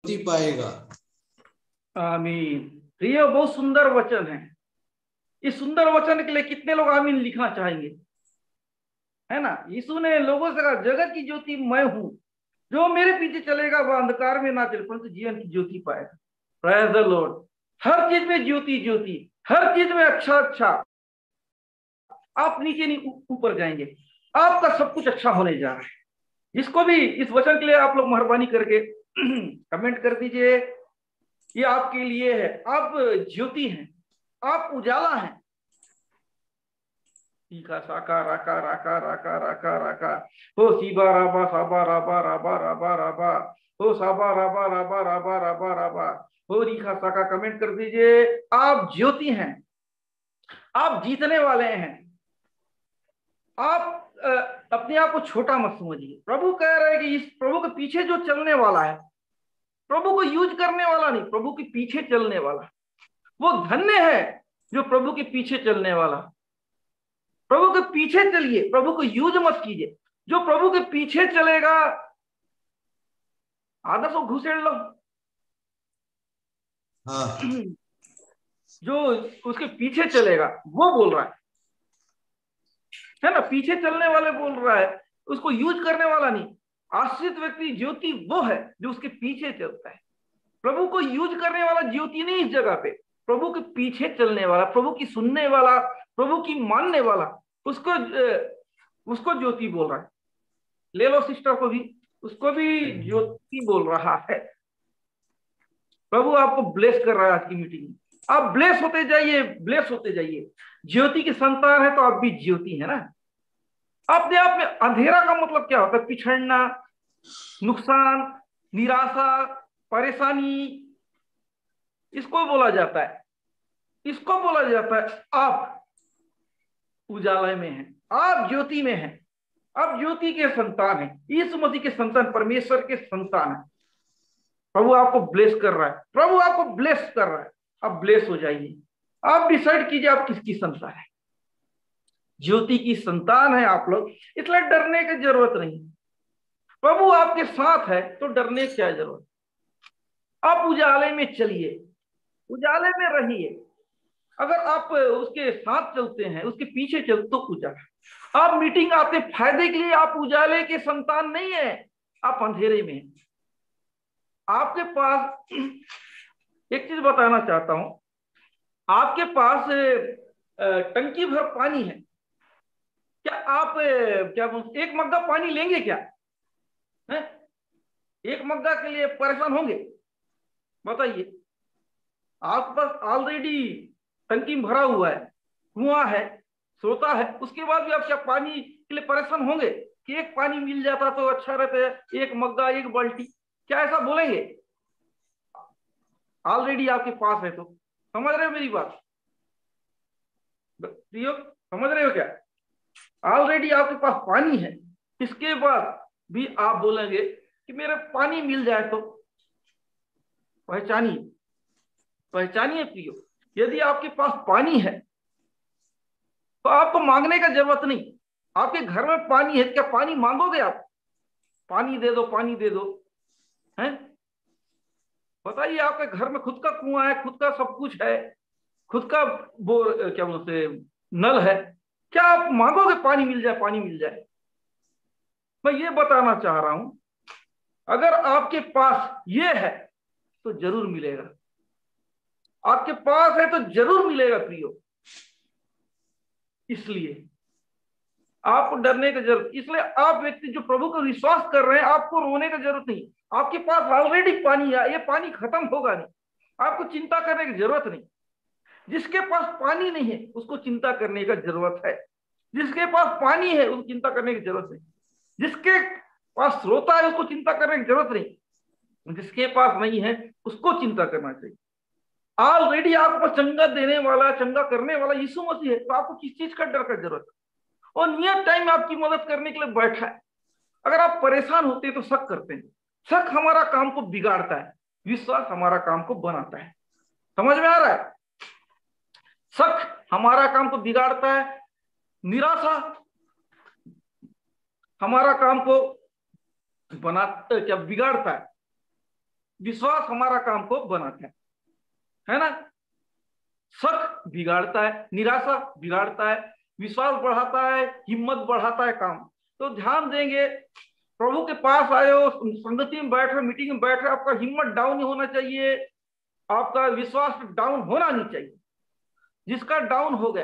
ज्योति पाएगा। आमीन। प्रिय, बहुत सुंदर वचन है। इस सुंदर वचन के लिए कितने लोग आमीन लिखना चाहेंगे, है ना। यीशु ने लोगों से कहा, जगत की ज्योति मैं हूं, जो मेरे पीछे चलेगा वह अंधकार में ना चले परंतु जीवन की ज्योति पाएगा। Praise the Lord. हर चीज में ज्योति ज्योति, हर चीज में अच्छा अच्छा। आप नीचे नहीं ऊपर जाएंगे, आपका सब कुछ अच्छा होने जा रहा है। जिसको भी इस वचन के लिए आप लोग मेहरबानी करके कमेंट कर दीजिए, ये आपके लिए है। आप ज्योति हैं, आप उजाला हैं। साका राका राका राका राका राका हो सीबा राबा साबा राबा राबा राबा राबा हो साबा राबा राबा राबा राबा राबा हो रीखा साका। कमेंट कर दीजिए, आप ज्योति हैं, आप जीतने वाले हैं। आप अपने आप को छोटा मत समझिए। प्रभु कह रहे हैं कि इस प्रभु के पीछे जो चलने वाला है, प्रभु को यूज करने वाला नहीं, प्रभु के पीछे चलने वाला, वो धन्य है जो प्रभु के पीछे चलने वाला। प्रभु के पीछे चलिए, प्रभु को यूज मत कीजिए। जो प्रभु के पीछे चलेगा, आदर्श को घुसेड़ लो। हाँ। जो उसके पीछे चलेगा वो बोल रहा है ना, पीछे चलने वाले बोल रहा है, उसको यूज करने वाला नहीं। आश्रित व्यक्ति ज्योति वो है जो उसके पीछे चलता है। प्रभु को यूज करने वाला ज्योति नहीं इस जगह पे, प्रभु के पीछे चलने वाला, प्रभु की सुनने वाला, प्रभु की मानने वाला, उसको ज्योति बोल रहा है। ले लो सिस्टर को भी, उसको भी ज्योति बोल रहा है। प्रभु आपको ब्लेस कर रहा है आज की मीटिंग में। आप ब्लेस होते जाइए, ब्लेस होते जाइए। ज्योति की संतान है तो आप भी ज्योति है ना। अपने आप में अंधेरा का मतलब क्या होता है? पिछड़ना, नुकसान, निराशा, परेशानी, इसको बोला जाता है। इसको बोला जाता है आप उजाला में हैं, आप ज्योति में हैं, आप ज्योति के संतान हैं, यीशु मसीह के संतान, परमेश्वर के संतान हैं। प्रभु आपको ब्लेस कर रहा है, प्रभु आपको ब्लेस कर रहा है। आप ब्लेस हो जाइए। आप डिसाइड कीजिए आप किसकी संतान है। ज्योति की संतान है आप लोग, इसलिए डरने की जरूरत नहीं। प्रभु आपके साथ है तो डरने की क्या जरूरत। आप उजाले में चलिए, उजाले में रहिए। अगर आप उसके साथ चलते हैं, उसके पीछे चलते तो उजाला। आप मीटिंग आते फायदे के लिए, आप उजाले के संतान नहीं है, आप अंधेरे में हैं। आपके पास एक चीज बताना चाहता हूं, आपके पास टंकी भर पानी है, क्या आप क्या एक मग्गा पानी लेंगे क्या है? एक मग्गा के लिए परेशान होंगे? बताइए। आपके पास ऑलरेडी टंकी में भरा हुआ है, कुआं है, सोता है, उसके बाद भी आप क्या पानी के लिए परेशान होंगे कि एक पानी मिल जाता तो अच्छा रहता, एक मग्गा, एक बाल्टी? क्या ऐसा बोलेंगे? ऑलरेडी आपके पास है तो। समझ रहे हो मेरी बात? समझ रहे हो क्या? ऑलरेडी आपके पास पानी है, इसके बाद भी आप बोलेंगे कि मेरे पानी मिल जाए तो। पहचानिए, पहचानिए प्रियो, यदि आपके पास पानी है तो आपको मांगने का जरूरत नहीं। आपके घर में पानी है, क्या पानी मांगोगे आप? पानी दे दो, पानी दे दो, हैं? बताइए, आपके घर में खुद का कुआं है, खुद का सब कुछ है, खुद का बोर, क्या बोलते, नल है, क्या आप मांगोगे पानी मिल जाए, पानी मिल जाए? मैं ये बताना चाह रहा हूं, अगर आपके पास ये है तो जरूर मिलेगा। आपके पास है तो जरूर मिलेगा प्रियो। इसलिए आपको डरने की जरूरत, इसलिए आप व्यक्ति जो प्रभु को विश्वास कर रहे हैं, आपको रोने की जरूरत नहीं। आपके पास ऑलरेडी पानी है, ये पानी खत्म होगा नहीं, आपको चिंता करने की जरूरत नहीं। जिसके पास पानी नहीं है उसको चिंता करने की जरूरत है। जिसके पास पानी है उसको चिंता करने की जरूरत नहीं। जिसके पास श्रोता है उसको चिंता करने की जरूरत नहीं। जिसके पास नहीं है उसको चिंता करना चाहिए। ऑलरेडी आपको चंगा देने वाला, चंगा करने वाला यीशु मसीह है, तो आपको किस चीज का डर का जरूरत है? और नियत टाइम आपकी मदद करने के लिए बैठा है। अगर आप परेशान होते हैं तो शक करते हैं। शक हमारा काम को बिगाड़ता है, विश्वास हमारा काम को बनाता है। समझ में आ रहा है? शक हमारा काम को बिगाड़ता है, निराशा हमारा काम को बनाता, क्या बिगाड़ता है। विश्वास हमारा काम को बनाता है ना। शक बिगाड़ता है, निराशा बिगाड़ता है, विश्वास बढ़ाता है, हिम्मत बढ़ाता है काम। तो ध्यान देंगे, प्रभु के पास आए हो, संगति में बैठ रहे, मीटिंग में बैठ रहे, आपका हिम्मत डाउन नहीं होना चाहिए, आपका विश्वास डाउन होना नहीं चाहिए। जिसका डाउन हो गया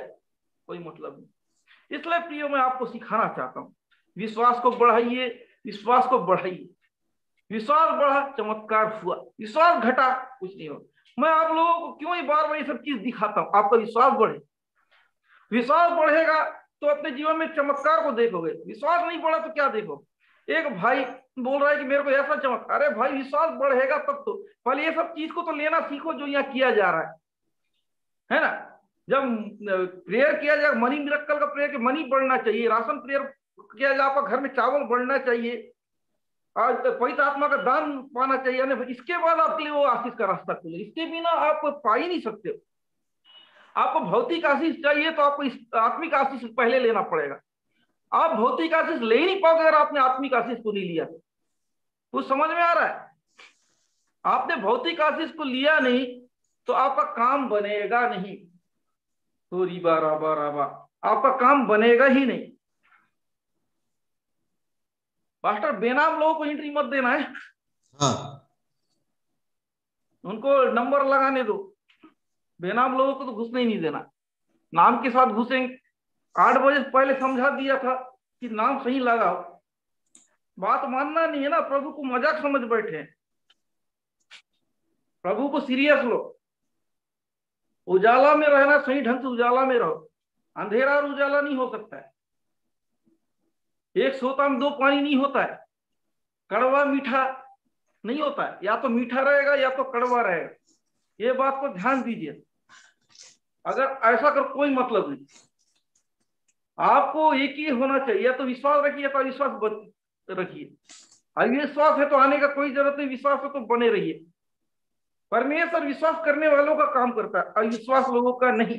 कोई मतलब नहीं। इसलिए प्रियो मैं आपको सिखाना चाहता हूं, विश्वास को बढ़ाइए, विश्वास को बढ़ाइए। विश्वास बढ़ा चमत्कार हुआ, विश्वास घटा कुछ नहीं होगा। मैं आप लोगों को क्यों ही बार बार ये सब चीज दिखाता हूं, आपका विश्वास बढ़े। विश्वास बढ़ेगा तो अपने जीवन में चमत्कार को देखोगे, विश्वास नहीं बढ़ा तो क्या देखोगे। एक भाई बोल रहा है कि मेरे को ऐसा चमत्कार, अरे भाई विश्वास बढ़ेगा तब तो, पहले ये सब चीज को तो लेना सीखो जो यहाँ किया जा रहा है ना। जब प्रेयर किया जाए, मनी मिरेकल का प्रेयर, मनी बढ़ना चाहिए, राशन प्रेयर किया जाए, आपका घर में चावल बढ़ना चाहिए, आज पवित्र आत्मा का दान पाना चाहिए, इसके बाद आपके लिए वो आशीष का रास्ता खुले। इसके बिना आप पा ही नहीं सकते हो। आपको भौतिक आशीष चाहिए तो आपको आत्मिक आशीष पहले लेना पड़ेगा। आप भौतिक आशीष ले ही नहीं पाओगे अगर आपने आत्मिक आशीष को नहीं लिया। कुछ समझ में आ रहा है? आपने भौतिक आशीष को लिया नहीं तो आपका काम बनेगा नहीं। तो रिबा राबा राबा, आपका काम बनेगा ही नहीं। पास्टर बेनाम लोगों को एंट्री मत देना है, हाँ, उनको नंबर लगाने दो। बेनाम लोगों को तो घुसने ही नहीं देना, नाम के साथ घुसेंगे। 8 बजे पहले समझा दिया था कि नाम सही लगाओ, बात मानना नहीं है ना। प्रभु को मजाक समझ बैठे, प्रभु को सीरियस लो। उजाला में रहना, सही ढंग से उजाला में रहो। अंधेरा और उजाला नहीं हो सकता है, एक सोता में 2 पानी नहीं होता है, कड़वा मीठा नहीं होता है, या तो मीठा रहेगा या तो कड़वा रहेगा। ये बात को ध्यान दीजिए। अगर ऐसा कर कोई मतलब नहीं, आपको एक ही होना चाहिए, या तो विश्वास रखिए या तो अविश्वास रखिए। अविश्वास है तो आने का कोई जरूरत नहीं, विश्वास है तो बने रहिए। परमेश्वर विश्वास करने वालों का काम करता है, अविश्वास लोगों का नहीं।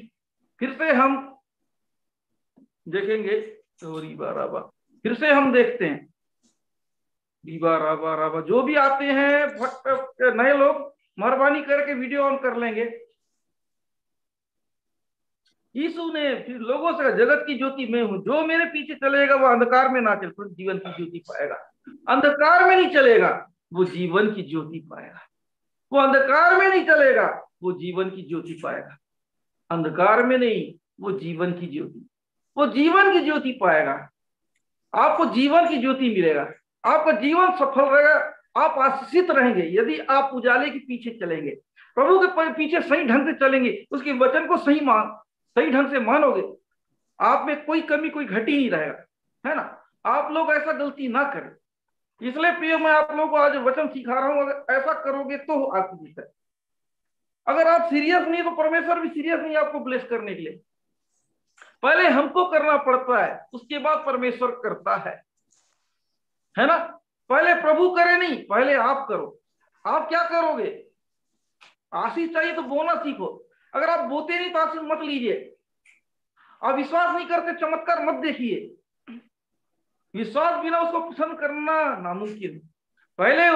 फिर से हम देखेंगे, तो रीबा राबा, फिर से हम देखते हैं रीबा राबा राबा। जो भी आते हैं नए लोग, मेहरबानी करके वीडियो ऑन कर लेंगे। यीशु ने फिर लोगों से, जगत की ज्योति मैं हूं, जो मेरे पीछे चलेगा वो अंधकार में ना चल, फिर जीवन की ज्योति पाएगा। अंधकार में नहीं चलेगा, वो जीवन की ज्योति पाएगा। वो अंधकार में नहीं चलेगा, वो जीवन की ज्योति पाएगा। अंधकार में नहीं, वो जीवन की ज्योति, वो जीवन की ज्योति पाएगा। आपको जीवन की ज्योति मिलेगा, आपका जीवन सफल रहेगा, आप आशीषित रहेंगे यदि आप उजाले के पीछे चलेंगे, प्रभु के पीछे सही ढंग से चलेंगे, उसके वचन को सही ढंग से मानोगे, आप में कोई कमी कोई घटी नहीं रहेगा, है ना। आप लोग ऐसा गलती ना करें। इसलिए प्रिय मैं आप लोगों को आज वचन सिखा रहा हूं, अगर ऐसा करोगे तो आशीष है। अगर आप सीरियस नहीं तो परमेश्वर भी सीरियस नहीं आपको ब्लेस करने के लिए। पहले हमको करना पड़ता है, उसके बाद परमेश्वर करता है ना। पहले प्रभु करे नहीं, पहले आप करो। आप क्या करोगे? आशीष चाहिए तो बोना सीखो। अगर आप बोते नहीं तो आशीष मत लीजिए। आप विश्वास नहीं करते, चमत्कार मत देखिए। विश्वास बिना उसको पसंद करना नामुमकिन। पहले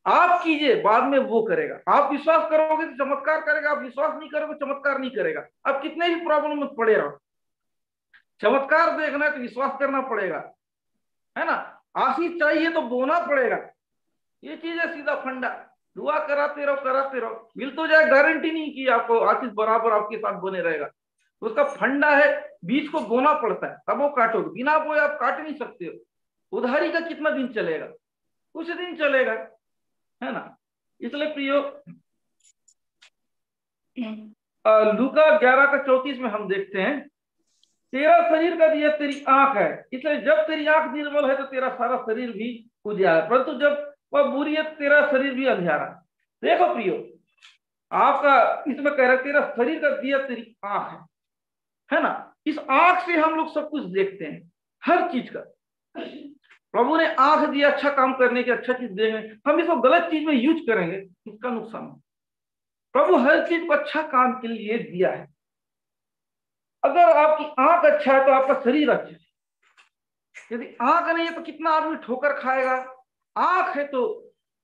आप कीजिए, बाद में वो करेगा। आप विश्वास करोगे तो चमत्कार करेगा, आप विश्वास नहीं करोगे चमत्कार नहीं करेगा। आप कितने भी प्रॉब्लम में पड़े रहो, चमत्कार देखना है तो विश्वास करना पड़ेगा, है ना। आशीष चाहिए तो बोना पड़ेगा। ये चीज है सीधा फंडा। दुआ कराते रहो, मिल तो जाए, गारंटी नहीं कि आपको आशीष बराबर आपके साथ बने रहेगा। उसका फंडा है, बीज को बोना पड़ता है तब वो काटोगे, बिना बोए आप काट नहीं सकते हो। उधारी का कितना दिन चलेगा? कुछ दिन चलेगा, है ना। इसलिए प्रियो, लूका 11:34 में हम देखते हैं, तेरा शरीर का दिया तेरी आंख है, इसलिए जब तेरी आंख निर्मल है तो तेरा सारा शरीर भी उजियारा, परंतु जब वह बुरी है तेरा शरीर भी अंधियारा। देखो प्रियो, आपका इसमें कह रहा है तेरा शरीर का दिया तेरी आंख है ना। इस आंख से हम लोग सब कुछ देखते हैं, हर चीज का। प्रभु ने आंख दिया अच्छा काम करने की, अच्छा चीज देंगे, हम इसको गलत चीज में यूज करेंगे, इसका नुकसान है। प्रभु हर चीज को अच्छा काम के लिए दिया है। अगर आपकी आंख अच्छा है तो आपका शरीर अच्छा है। यदि आंख नहीं है तो कितना आदमी ठोकर खाएगा। आंख है तो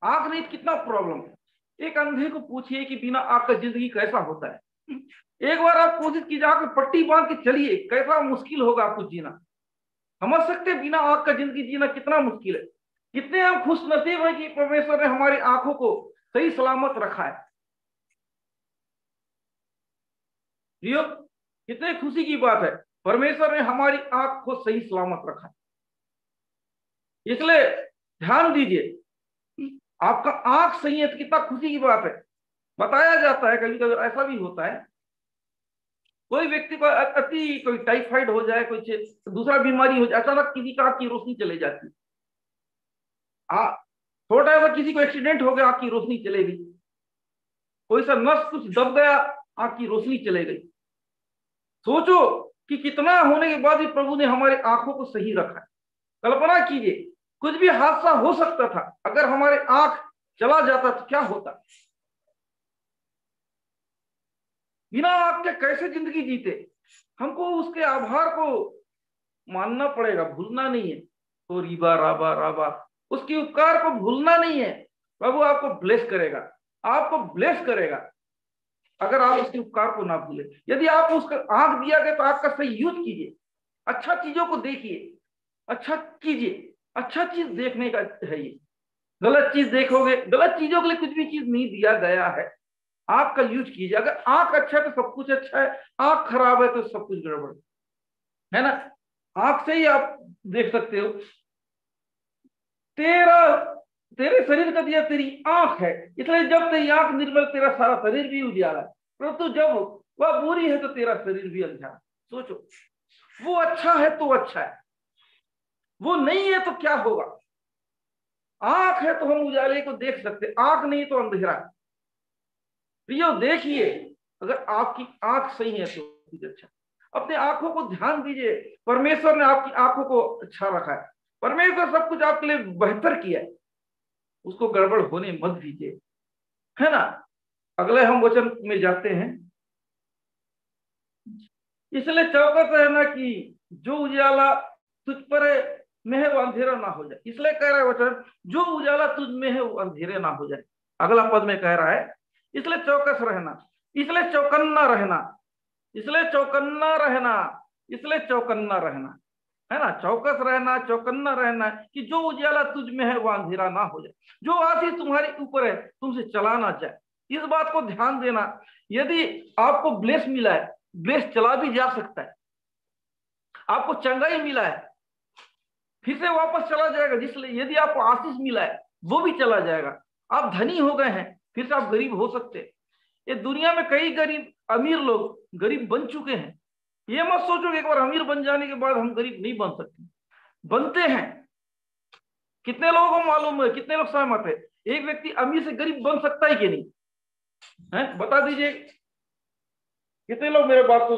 आंख नहीं कितना प्रॉब्लम है। एक अंधे को पूछिए कि बिना आंख का जिंदगी कैसा होता है। एक बार आप कोशिश कीजिए, आंख में पट्टी बांध के चलिए, कैसा मुश्किल होगा आपको जीना। समझ सकते हैं बिना आंख का जिंदगी जीना कितना मुश्किल है। कितने हम खुश नसीब है कि परमेश्वर ने हमारी आंखों को सही सलामत रखा है। जियो, कितने खुशी की बात है, परमेश्वर ने हमारी आंख को सही सलामत रखा है। इसलिए ध्यान दीजिए, आपका आंख सही है तो कितना खुशी की बात है। बताया जाता है कभी कभी ऐसा भी होता है, कोई व्यक्ति को अति कोई टाइफाइड हो जाए, कोई दूसरा बीमारी हो जाए, अचानक किसी का आंख की रोशनी चले जाती है। थोड़ा सा किसी को एक्सीडेंट हो गया, आंख की रोशनी चले गई। कोई सा नस कुछ दब गया, आंख की रोशनी चले गई। सोचो कि कितना होने के बाद भी प्रभु ने हमारे आंखों को सही रखा है। कल्पना कीजिए, कुछ भी हादसा हो सकता था, अगर हमारे आंख चला जाता तो क्या होता। बिना आंख के कैसे जिंदगी जीते। हमको उसके आभार को मानना पड़ेगा, भूलना नहीं है। तो रिबा राबा राबा, उसके उपकार को भूलना नहीं है। प्रभु आपको ब्लेस करेगा, आपको ब्लेस करेगा अगर आप उसके उपकार को ना भूले। यदि आप उसका आंख दिया गया तो आपका सही यूज कीजिए, अच्छा चीजों को देखिए, अच्छा कीजिए। अच्छा चीज देखने का है ये। गलत चीज देखोगे, गलत चीजों के लिए कुछ भी चीज नहीं दिया गया है। आंख का यूज कीजिए। अगर आंख अच्छा है तो सब कुछ अच्छा है, आंख खराब है तो सब कुछ गड़बड़ है ना। आंख से ही आप देख सकते हो। तेरे शरीर का दिया तेरी आंख है, इसलिए जब तेरी आंख निर्मल तेरा सारा शरीर भी उजियाला है। परंतु जब वह बुरी है तो तेरा शरीर भी अंधा। सोचो, वो अच्छा है तो अच्छा है, वो नहीं है तो क्या होगा। आंख है तो हम उजाले को देख सकते, आंख नहीं तो अंधेरा। प्रियो देखिए, अगर आपकी आंख सही है तो कुछ अच्छा। अपने आंखों को ध्यान दीजिए, परमेश्वर ने आपकी आंखों को अच्छा रखा है। परमेश्वर सब कुछ आपके लिए बेहतर किया है, उसको गड़बड़ होने मत दीजिए, है ना। अगले हम वचन में जाते हैं। इसलिए चौकस रहना कि जो उजाला तुझ पर में है वो अंधेरा ना हो जाए। इसलिए कह रहा है वचन, जो उजाला तुझ में है वो अंधेरे ना हो जाए। अगला पद में कह रहा है, इसलिए चौकस रहना, इसलिए चौकन्ना रहना, इसलिए चौकन्ना रहना, इसलिए चौकन्ना रहना, है ना। चौकस रहना, चौकन्ना रहना कि जो उजाला तुझ में है वो अंधेरा ना हो जाए, जो आशीष तुम्हारे ऊपर है तुमसे चला ना जाए। इस बात को ध्यान देना, यदि आपको ब्लेस मिला है, ब्लेस चला भी जा सकता है। आपको चंगाई मिला है, फिर से वापस चला जाएगा। जिसलिए यदि आपको आशीष मिला है वो भी चला जाएगा। आप धनी हो गए हैं, फिर से आप गरीब हो सकते हैं। ये दुनिया में कई गरीब अमीर लोग गरीब बन चुके हैं। ये मत सोचो कि एक बार अमीर बन जाने के बाद हम गरीब नहीं बन सकते, बनते हैं। कितने लोगों को मालूम है, कितने लोग सहमत है, एक व्यक्ति अमीर से गरीब बन सकता है कि नहीं है? बता दीजिए, कितने लोग मेरे बात को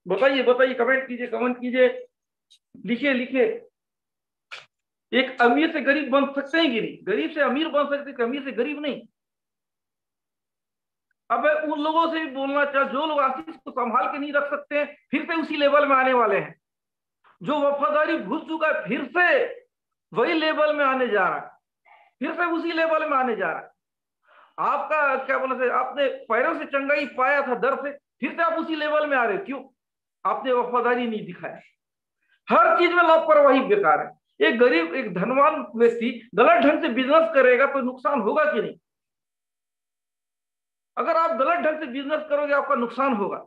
बताइए, बताइए, कमेंट कीजिए, कमेंट कीजिए, लिखिए लिखिए। एक अमीर से गरीब बन सकते हैं कि नहीं? गरीब से अमीर बन सकते हैं, अमीर से गरीब नहीं। अब उन लोगों से भी बोलना चाहिए जो लोग आशीष को संभाल के नहीं रख सकते हैं, फिर से उसी लेवल में आने वाले हैं। जो वफादारी भूल चुका है, फिर से वही लेवल में आने जा रहा है, फिर से उसी लेवल में आने जा रहा है। आपका क्या बोलते हैं, आपने पैरों से चंगाई पाया था दर से, फिर से आप उसी लेवल में आ रहे। क्यों? आपने वफादारी नहीं दिखाया। हर चीज में लापरवाही बेकार है। एक गरीब, एक धनवान व्यक्ति गलत ढंग से बिजनेस करेगा तो नुकसान होगा कि नहीं? अगर आप गलत ढंग से बिजनेस करोगे आपका नुकसान होगा,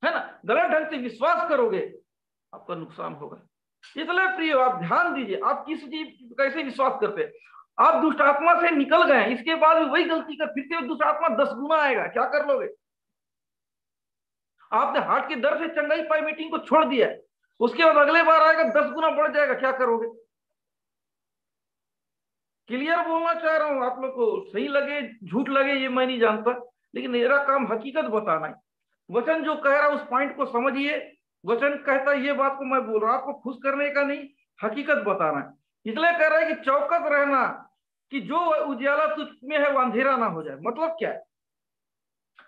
है ना। गलत ढंग से विश्वास करोगे आपका नुकसान होगा। इसलिए प्रिय, आप ध्यान दीजिए, आप किस चीज कैसे विश्वास करते हैं। आप दुष्ट आत्मा से निकल गए, इसके बाद भी वही गलती कर, फिर से दुष्ट आत्मा 10 गुना आएगा, क्या कर लोगे? आपने हार्ट के दर्द से चंगाई पाई, मीटिंग को छोड़ दिया, उसके बाद अगले बार आएगा 10 गुना बढ़ जाएगा, क्या करोगे? क्लियर बोलना चाह रहा हूं, आप लोग को सही लगे झूठ लगे ये मैं नहीं जानता, लेकिन मेरा काम हकीकत बताना है। वचन जो कह रहा है उस पॉइंट को समझिए। वचन कहता है, ये बात को मैं बोल रहा हूं आपको खुश करने का नहीं, हकीकत बताना है। इसलिए कह रहा है कि चौकस रहना कि जो उजियाला तुझ में है वो अंधेरा ना हो जाए। मतलब क्या है?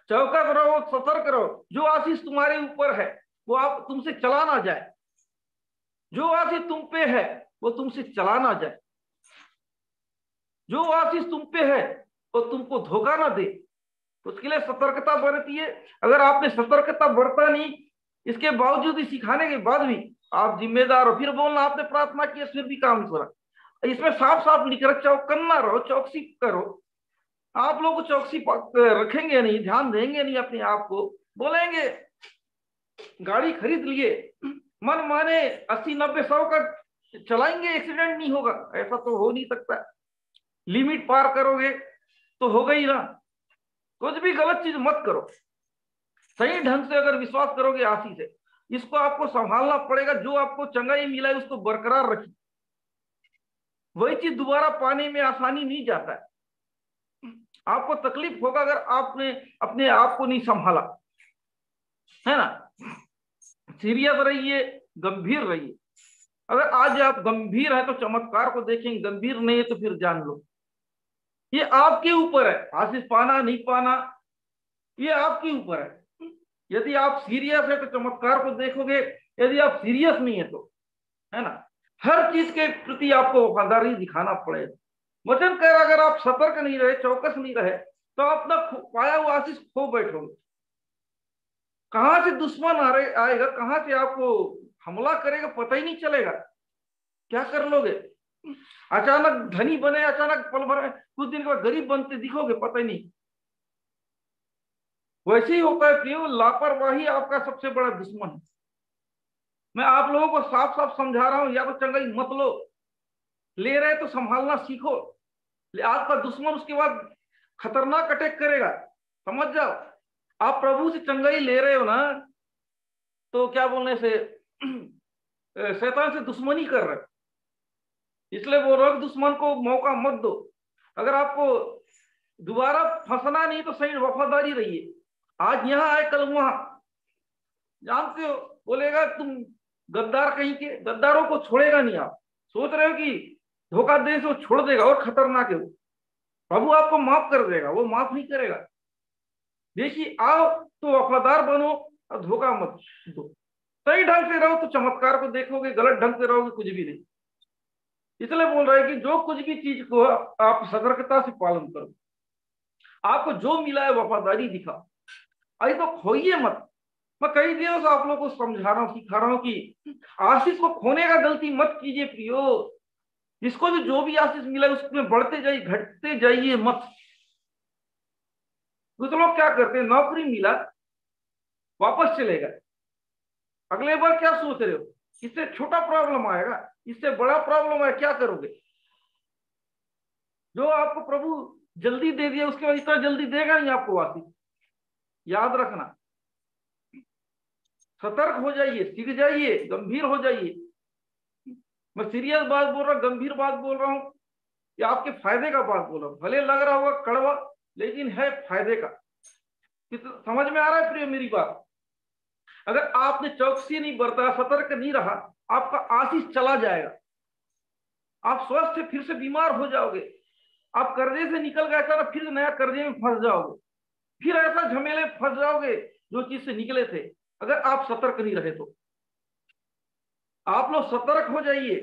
चौकस रहो, सतर्क रहो, जो आशीष तुम्हारे ऊपर है वो आप तुमसे चला ना जाए, जो आशीष तुम पे है वो तुमसे चला ना जाए। जो आशीष तुम पे है वो तुमको धोखा ना दे, उसके लिए सतर्कता बरतिए। अगर आपने सतर्कता बरता नहीं, इसके बावजूद ही, सिखाने के बाद भी आप जिम्मेदार हो, फिर बोलना आपने प्रार्थना की फिर भी काम करा। इसमें साफ साफ लिख रहा, चौकन्ना रहो, चौकसी करो। आप लोग चौकसी रखेंगे नहीं, ध्यान देंगे नहीं अपने आप को, बोलेंगे गाड़ी खरीद लिए, मन माने 80-90-100 का चलाएंगे, एक्सीडेंट नहीं होगा, ऐसा तो हो नहीं सकता। लिमिट पार करोगे तो होगा ही ना। कुछ भी गलत चीज मत करो, सही ढंग से अगर विश्वास करोगे आशीष है, इसको आपको संभालना पड़ेगा। जो आपको चंगाई मिला है उसको बरकरार रखिए, वही चीज दोबारा पाने में आसानी नहीं जाता है। आपको तकलीफ होगा अगर आपने अपने आप को नहीं संभाला, है ना। सीरियस रहिए, गंभीर रहिए। अगर आज आप गंभीर है तो चमत्कार को देखेंगे, गंभीर नहीं है तो फिर जान लो ये आपके ऊपर है, आशीष पाना नहीं पाना ये आपके ऊपर है। यदि आप सीरियस है तो चमत्कार को देखोगे, यदि आप सीरियस नहीं है तो, है ना, हर चीज के प्रति आपको वफादारी दिखाना पड़ेगा। वचन कह अगर आप सतर्क नहीं रहे, चौकस नहीं रहे, तो अपना पाया हुआ आशीष खो बैठोगे। कहां से दुश्मन आएगा, कहां से आपको हमला करेगा पता ही नहीं चलेगा, क्या कर लोगे। अचानक धनी बने, अचानक पल भर कुछ दिन के बाद गरीब बनते दिखोगे, पता ही नहीं। वैसे ही होता है प्रियो, लापरवाही आपका सबसे बड़ा दुश्मन है। मैं आप लोगों को साफ साफ समझा रहा हूं, या तो चंगाई मत लो, ले रहे तो संभालना सीखो। आपका दुश्मन उसके बाद खतरनाक अटैक करेगा, समझ जाओ। आप प्रभु से चंगाई ले रहे हो ना, तो क्या बोलने से शैतान से दुश्मनी कर रहे हो। इसलिए बोल रहा हूं दुश्मन को मौका मत दो। अगर आपको दोबारा फंसना नहीं तो सही वफादारी रहिए। आज यहां आए कल वहां, जानते हो, बोलेगा तुम गद्दार कहीं के, गद्दारों को छोड़ेगा नहीं। आप सोच रहे हो कि धोखा देने से वो छोड़ देगा, और खतरनाक है वो। प्रभु आपको माफ कर देगा, वो माफ नहीं करेगा। देखिए, आओ तो वफादार बनो और धोखा मत दो। सही ढंग से रहो तो चमत्कार को देखोगे, गलत ढंग से रहोगे कुछ भी नहीं। इसलिए बोल रहे हैं कि जो कुछ भी चीज को आप सतर्कता से पालन करो, आपको जो मिला है वफादारी दिखाओ, अरे तो खोइए मत। मैं कई दिनों से आप लोगों को समझा रहा हूं, सिखा रहा हूं कि आशीष को खोने का गलती मत कीजिए प्रियो। जिसको भी जो भी आशीष मिला है उसमें बढ़ते जाइए, घटते जाइए मत। कुछ लोग क्या करते हैं, नौकरी मिला वापस चले गए, अगले बार क्या सोच रहे हो, इससे छोटा प्रॉब्लम आएगा, इससे बड़ा प्रॉब्लम है, क्या करोगे। जो आपको प्रभु जल्दी दे दिया उसके बाद इतना जल्दी देगा नहीं आपको आशीष, याद रखना। सतर्क हो जाइए, सीख जाइए, गंभीर हो जाइए। मैं सीरियस बात बोल रहा हूं, गंभीर बात बोल रहा हूं, या आपके फायदे का बात बोल रहा हूं। भले लग रहा होगा कड़वा, लेकिन है फायदे का। समझ में आ रहा है प्रिय मेरी बात। अगर आपने चौकसी नहीं बरता, सतर्क नहीं रहा, आपका आशीष चला जाएगा। आप स्वस्थ फिर से बीमार हो जाओगे। आप कर्जे से निकल गए था ना, फिर नया कर्जे में फंस जाओगे, फिर ऐसा झमेले फंस जाओगे जो चीज से निकले थे, अगर आप सतर्क नहीं रहे तो। आप लोग सतर्क हो जाइए,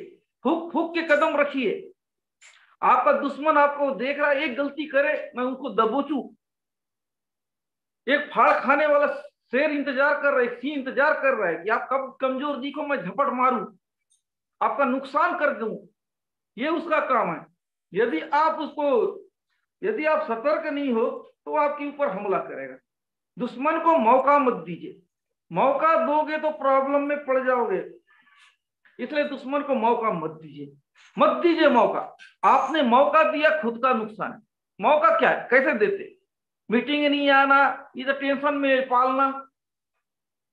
फूक फूक के कदम रखिए। आपका दुश्मन आपको देख रहा है, एक गलती करे मैं उनको दबोचू। एक फाड़ खाने वाला शेर इंतजार कर रहा है, सिंह इंतजार कर रहा है कि आप कब कमजोर दिखो, मैं झपट मारूं, आपका नुकसान कर दूं। ये उसका काम है। यदि आप सतर्क नहीं हो तो आपके ऊपर हमला करेगा। दुश्मन को मौका मत दीजिए, मौका दोगे तो प्रॉब्लम में पड़ जाओगे। इसलिए दुश्मन को मौका मत दीजिए, मत दीजिए मौका। आपने मौका दिया, खुद का नुकसान है। मौका क्या है, कैसे देते, मीटिंग नहीं आना, इधर टेंशन में पालना।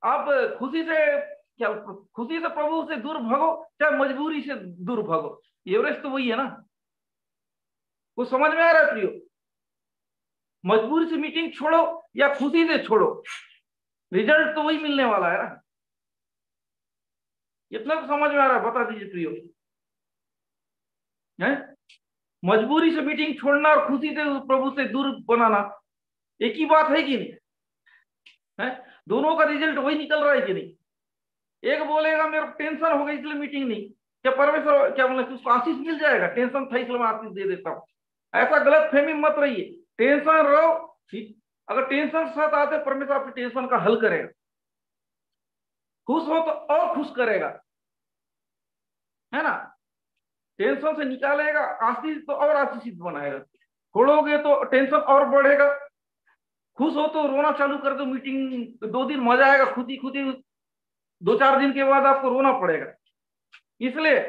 आप खुशी से प्रभु से दूर भागो, चाहे मजबूरी से दूर भागो, एवरेज तो वही है ना। वो समझ में आ रहा है प्रियो। मजबूरी से मीटिंग छोड़ो या खुशी से छोड़ो, रिजल्ट तो वही मिलने वाला है ना। इतना तो समझ में आ रहा है, बता दीजिए प्रियो। है मजबूरी से मीटिंग छोड़ना और खुशी से प्रभु से दूर बनाना एक ही बात है कि नहीं है। दोनों का रिजल्ट वही निकल रहा है कि नहीं। एक बोलेगा मेरे टेंशन हो गई इसलिए मीटिंग नहीं, क्या परमेश्वर क्या बोले उसको आशीष मिल जाएगा, टेंशन था इसलिए मैं आशीष दे देता हूं। ऐसा गलत फहमी मत रहिए। टेंशन रहो, अगर टेंशन के साथ आते परमेश्वर आपकी टेंशन का हल करेगा। खुश हो तो और खुश करेगा, है ना। टेंशन से निकालेगा, आशीष तो और आशीषित बनाएगा। छोड़ोगे तो टेंशन और बढ़ेगा। खुश हो तो रोना चालू कर दो, मीटिंग 2 दिन मजा आएगा, खुद ही 2-4 दिन के बाद आपको रोना पड़ेगा। इसलिए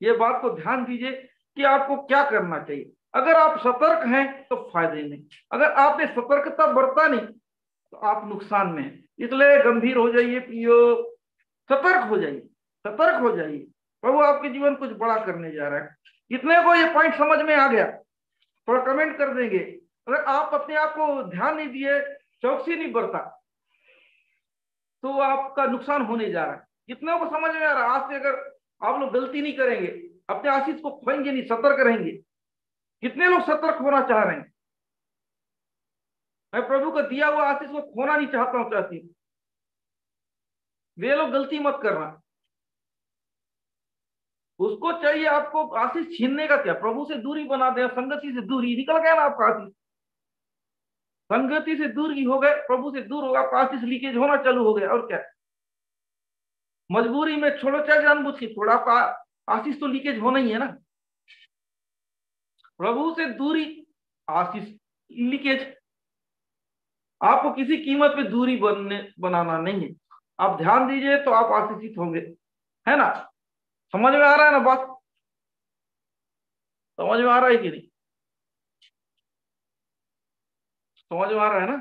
ये बात को ध्यान दीजिए कि आपको क्या करना चाहिए। अगर आप सतर्क हैं तो फायदे नहीं, अगर आपने सतर्कता बरता नहीं तो आप नुकसान में हैं। इसलिए गंभीर हो जाइए प्रियो, सतर्क हो जाइए, सतर्क हो जाइए। प्रभु आपके जीवन कुछ बड़ा करने जा रहा है। कितने को ये पॉइंट समझ में आ गया? थोड़ा कमेंट कर देंगे। अगर आप अपने आप को ध्यान नहीं दिए, चौकसी नहीं बरता, तो आपका नुकसान होने जा रहा है। कितने को समझ में आ रहा है? आज से अगर आप लोग गलती नहीं करेंगे, अपने आशीष को खोएंगे नहीं, सतर्क रहेंगे। कितने लोग सतर्क होना चाह रहे हैं? मैं प्रभु का दिया हुआ आशीष को खोना नहीं चाहता हूं, चाहती हूं। वे लोग गलती मत करना। उसको चाहिए आपको आशीष छीनने का क्या? प्रभु से दूरी बना दे, संगति से दूरी, निकल गया ना आपका आशीष। संगति से दूरी हो गए, प्रभु से दूर होगा, आपका आशीष लीकेज होना चालू हो गया। और क्या, मजबूरी में छोड़ो, चाहे जानबूझ के छोड़ो, आपका आशीष तो लीकेज होना ही है ना। प्रभु से दूरी, आशीष लीकेज। आपको किसी कीमत पे दूरी बनाना नहीं है। आप ध्यान दीजिए तो आप आशीषित होंगे, है ना। समझ में आ रहा है ना बात? समझ में आ रहा है कि नहीं? समझ में आ रहा है ना?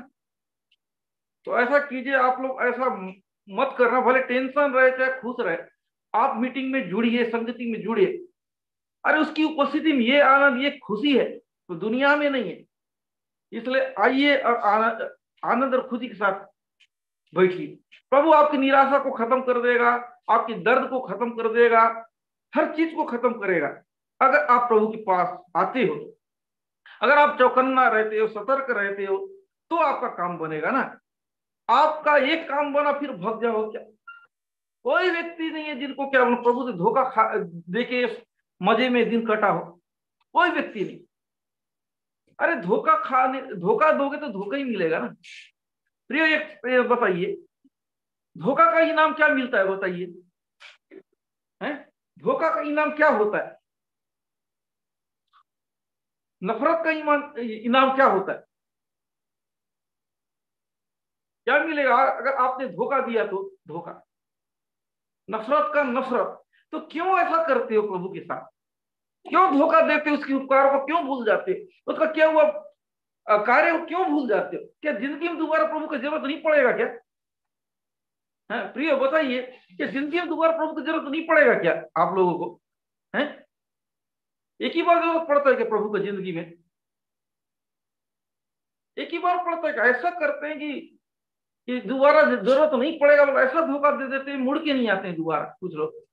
तो ऐसा कीजिए आप लोग, ऐसा मत करना। भले टेंशन रहे चाहे खुश रहे, आप मीटिंग में जुड़िए, संगति में जुड़िए। अरे उसकी उपस्थिति में ये आनंद, ये खुशी है तो दुनिया में नहीं है। इसलिए आइए और आनंद और खुशी के साथ बैठिए। प्रभु आपकी निराशा को खत्म कर देगा, आपके दर्द को खत्म कर देगा, हर चीज को खत्म करेगा अगर आप प्रभु के पास आते हो। अगर आप चौकन्ना रहते हो, सतर्क रहते हो, तो आपका काम बनेगा ना। आपका एक काम बना फिर भग जाओ क्या? कोई व्यक्ति नहीं है जिनको क्या प्रभु से धोखा देके मजे में दिन कटा हो, कोई व्यक्ति नहीं। अरे धोखा दोगे तो धोखा ही मिलेगा ना। प्रिय एक बताइए, धोखा का इनाम क्या मिलता है? बताइए, हैं? धोखा का इनाम क्या होता है? नफरत का इनाम क्या होता है? क्या मिलेगा अगर आपने धोखा दिया? तो धोखा, नफरत का नफरत। तो क्यों ऐसा करते हो प्रभु के साथ? क्यों धोखा देते हो? उसके उपकार को क्यों भूल जाते हो? उसका क्या हुआ कार्य को क्यों भूल जाते हो? क्या जिंदगी में दोबारा प्रभु की जरूरत नहीं पड़ेगा क्या? है प्रिय बताइए, कि जिंदगी में दोबारा प्रभु की जरूरत नहीं पड़ेगा क्या आप लोगों को? है एक ही बार जरूरत पड़ता है क्या प्रभु की जिंदगी में? एक ही बार पड़ता है क्या? ऐसा करते हैं कि दोबारा जरूरत नहीं पड़ेगा, मतलब ऐसा धोखा दे देते हैं, मुड़ के नहीं आते हैं दोबारा कुछ लोग।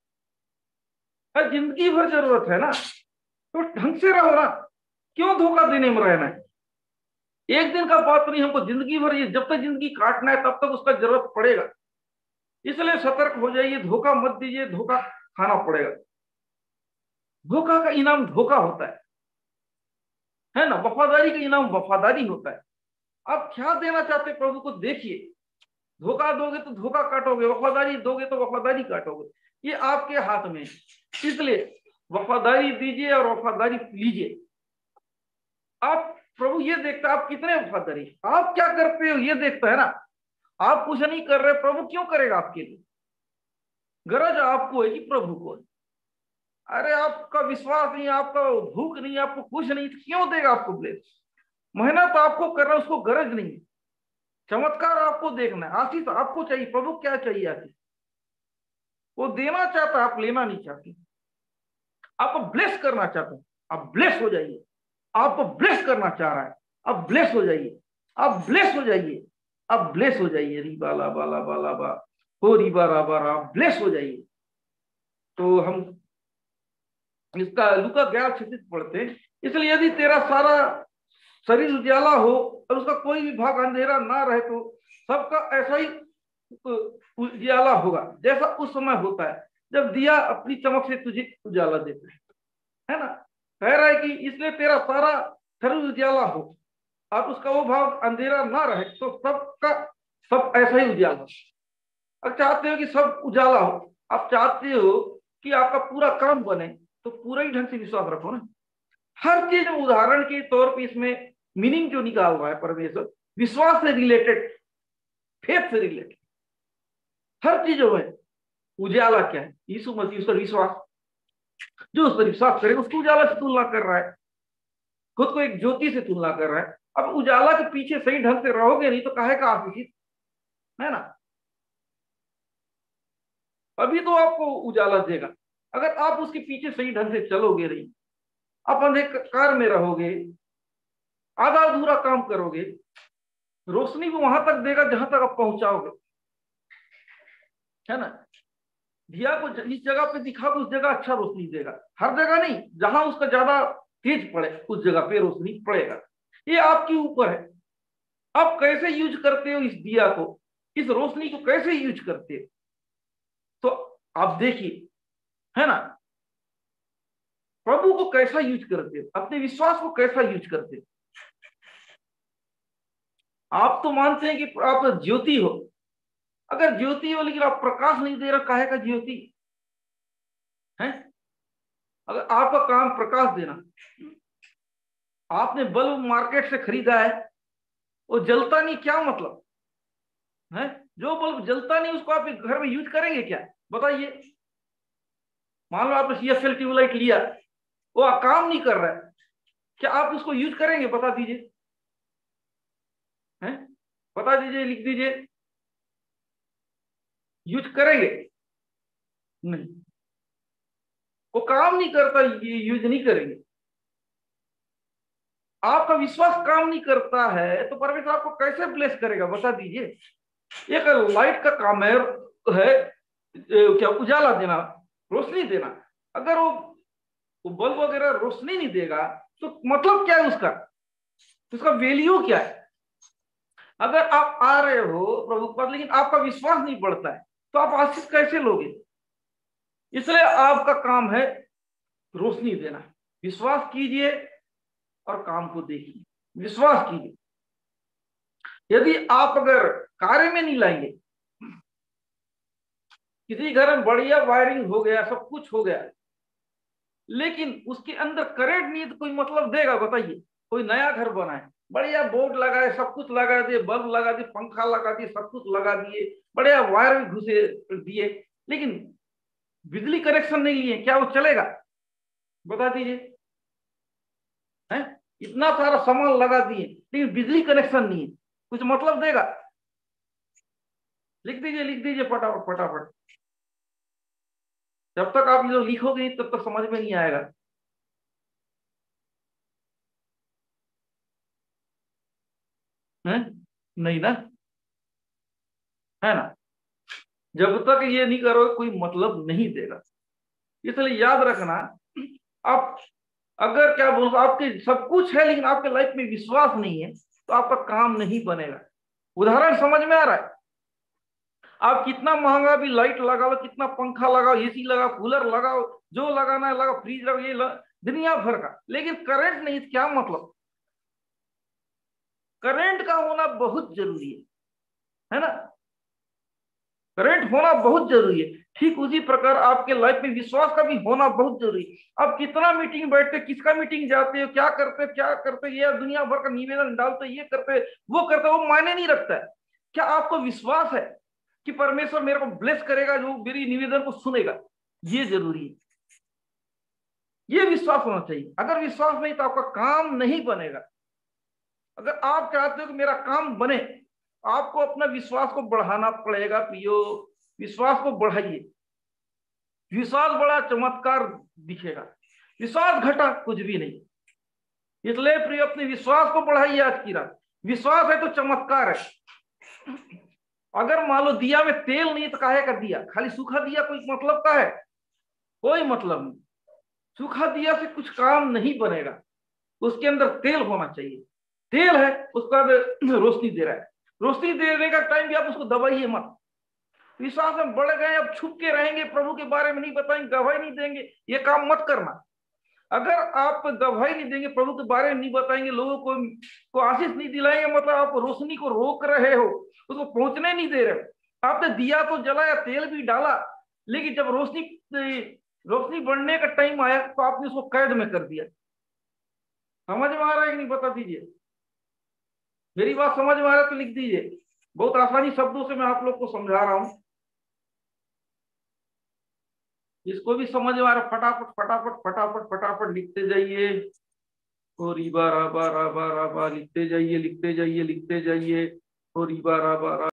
जिंदगी भर जरूरत है ना, तो ढंग से रहो ना। क्यों धोखा देने में रहना है? एक दिन का बात नहीं, हमको जिंदगी भर, ये जब तक जिंदगी काटना है तब तक उसका जरूरत पड़ेगा। इसलिए सतर्क हो जाइए, धोखा मत दीजिए, धोखा खाना पड़ेगा। धोखा का इनाम धोखा होता है ना। वफादारी का इनाम वफादारी होता है। आप क्या देना चाहते प्रभु को देखिए। धोखा दोगे तो धोखा काटोगे, वफादारी दोगे तो वफादारी काटोगे। ये आपके हाथ में। इसलिए वफादारी दीजिए और वफादारी लीजिए। आप प्रभु ये देखता है आप कितने वफादारी, आप क्या करते हो ये देखता है ना। आप कुछ नहीं कर रहे, प्रभु क्यों करेगा आपके लिए? गरज आपको है कि प्रभु को? अरे आपका विश्वास नहीं, आपका भूख नहीं, आपको कुछ नहीं, तो क्यों देगा आपको ब्लेस? मेहनत आपको करना, उसको गरज नहीं है। चमत्कार आपको देखना है, आशीष आपको चाहिए। प्रभु क्या चाहिए? आशीष वो देना चाहता है, आप लेना नहीं चाहते। आपको ब्लेस करना चाहता है, आप ब्लेस हो जाइए। आपको ब्लेस करना चाह रहा है, आप ब्लेस हो जाइए। आप ब्लेस हो जाइए, आप ब्लेस हो जाइए। रिबा ला बाला बाला बा हो रिबा रा बा रा, ब्लेस हो जाइए। तो हम इसका लूका 11:36 पढ़ते हैं। इसलिए यदि तेरा सारा शरीर उजाला हो और उसका कोई भी भाग अंधेरा ना रहे, तो सबका ऐसा ही उजाला होगा जैसा उस समय होता है जब दिया अपनी चमक से तुझे उजाला देता है ना। कह रहा है कि इसलिए तेरा सारा फिर उजाला हो और उसका वो भाव अंधेरा ना रहे, तो सबका सब ऐसा ही उजाला हो। अब चाहते हो कि सब उजाला हो, आप चाहते हो कि आपका पूरा काम बने, तो पूरा ही ढंग से विश्वास रखो ना। हर चीज उदाहरण के तौर पे इसमें मीनिंग जो निकाल रहा है परमेश्वर, विश्वास से रिलेटेड, फेथ से रिलेटेड हर चीजों में उजाला क्या है? यीशु मसीह, उस पर विश्वास, जो उस पर विश्वास करेगा उसको उजाला से तुलना कर रहा है, खुद को एक ज्योति से तुलना कर रहा है। अब उजाला के पीछे सही ढंग से रहोगे नहीं तो काहे का आशीषित, है ना? अभी तो आपको उजाला देगा, अगर आप उसके पीछे सही ढंग से चलोगे नहीं, आप अंधकार में रहोगे, आधा अधूरा काम करोगे, रोशनी को वहां तक देगा जहां तक आप पहुंचाओगे, है ना? दिया को जिस जगह पे दिखा उस जगह अच्छा रोशनी देगा, हर जगह नहीं, जहां उसका ज्यादा तेज पड़े उस जगह पे रोशनी पड़ेगा। ये आपके ऊपर है, आप कैसे यूज करते हो इस दिया को, इस रोशनी को कैसे यूज करते हो, तो आप देखिए, है ना? प्रभु को कैसा यूज करते हो, अपने विश्वास को कैसा यूज करते हो। आप तो मानते हैं कि आप ज्योति हो, अगर ज्योति हो लेकिन आप प्रकाश नहीं दे रहे, काहे का ज्योति है? अगर आपका काम प्रकाश देना, आपने बल्ब मार्केट से खरीदा है, वो जलता नहीं, क्या मतलब है? जो बल्ब जलता नहीं उसको आप घर में यूज करेंगे क्या, बताइए? मान लो आपने CSL ट्यूबलाइट लिया, वो काम नहीं कर रहा है, क्या आप उसको यूज करेंगे? बता दीजिए, हैं? बता दीजिए, लिख दीजिए, यूज करेंगे? नहीं, वो काम नहीं करता, ये यूज नहीं करेंगे। आपका विश्वास काम नहीं करता है तो परमेश्वर आपको कैसे ब्लेस करेगा, बता दीजिए? एक लाइट का काम है क्या, उजाला देना, रोशनी देना। अगर वो बल्ब वगैरह रोशनी नहीं देगा तो मतलब क्या है उसका, उसका वैल्यू क्या है? अगर आप आ रहे हो प्रभु के पास लेकिन आपका विश्वास नहीं बढ़ता है तो आप आशीष कैसे लोगे? इसलिए आपका काम है रोशनी देना। विश्वास कीजिए और काम को देखिए, विश्वास कीजिए। यदि आप अगर कार्य में नहीं लाएंगे, किसी घर में बढ़िया वायरिंग हो गया, सब कुछ हो गया, लेकिन उसके अंदर करंट नहीं तो कोई मतलब देगा, बताइए? कोई नया घर बना है, बढ़िया बोर्ड लगाए, सब कुछ लगा दिए, बल्ब लगा दिए, पंखा लगा दिए, सब कुछ लगा दिए, बढ़िया वायर भी घुसे दिए, लेकिन बिजली कनेक्शन नहीं लिए, क्या वो चलेगा? बता दीजिए, है? इतना सारा सामान लगा दिए लेकिन बिजली कनेक्शन नहीं है, कुछ मतलब देगा? लिख दीजिए, लिख दीजिए फटाफट फटाफट, जब तक आप ये लोग लिखोगे तब तक समझ में नहीं आएगा। है? नहीं ना, है ना? जब तक ये नहीं करोगे कोई मतलब नहीं देगा। इसलिए याद रखना, आप अगर क्या बोलो, आपके सब कुछ है लेकिन आपके लाइफ में विश्वास नहीं है तो आपका काम नहीं बनेगा। उदाहरण समझ में आ रहा है? आप कितना महंगा भी लाइट लगाओ, कितना पंखा लगाओ, AC लगाओ, कूलर लगाओ, जो लगाना है लगाओ, फ्रिज लगाओ, दुनिया भर का, लेकिन करंट नहीं, क्या मतलब? करंट का होना बहुत जरूरी है ना? करंट होना बहुत जरूरी है। ठीक उसी प्रकार आपके लाइफ में विश्वास का भी होना बहुत जरूरी है। आप कितना मीटिंग बैठते, किसका मीटिंग जाते हो, क्या करते, ये दुनिया भर का निवेदन डालते, ये करते, वो मायने नहीं रखता है। क्या आपको विश्वास है कि परमेश्वर मेरे को ब्लेस करेगा, जो मेरी निवेदन को सुनेगा? ये जरूरी है, ये विश्वास होना चाहिए। अगर विश्वास नहीं तो आपका काम नहीं बनेगा। अगर आप चाहते हो कि मेरा काम बने, आपको अपना विश्वास को बढ़ाना पड़ेगा। प्रियो, विश्वास को बढ़ाइए, विश्वास बड़ा चमत्कार दिखेगा, विश्वास घटा कुछ भी नहीं। इसलिए प्रियो, अपने विश्वास को बढ़ाइए आज की रात। विश्वास है तो चमत्कार है। अगर मान लो दिया में तेल नहीं तो काहे का दिया, खाली सूखा दिया कोई मतलब का है? कोई मतलब नहीं। सूखा दिया से कुछ काम नहीं बनेगा, उसके अंदर तेल होना चाहिए। तेल है, उसका रोशनी दे रहा है, रोशनी देने का टाइम भी आप उसको दबाइए मत। विश्वास में बढ़ गए, अब छुप के रहेंगे, प्रभु के बारे में नहीं बताएंगे, गवाही नहीं देंगे, ये काम मत करना। अगर आप गवाही नहीं देंगे, प्रभु के बारे में नहीं बताएंगे, लोगों को आशीष नहीं दिलाएंगे, मतलब आप रोशनी को रोक रहे हो, उसको पहुंचने नहीं दे रहे हो। आपने दिया तो जलाया, तेल भी डाला, लेकिन जब रोशनी बढ़ने का टाइम आया तो आपने उसको कैद में कर दिया। समझ में आ रहा है कि नहीं, बता दीजिए। मेरी बात समझ में आ रहा है तो लिख दीजिए। बहुत आसानी शब्दों से मैं आप लोग को समझा रहा हूं, इसको भी समझ में आ रहा, फटाफट फटाफट फटाफट फटाफट लिखते जाइए। और रिबा राबा राबा राबा लिखते जाइए, लिखते जाइए, लिखते जाइए। और रिबा राबा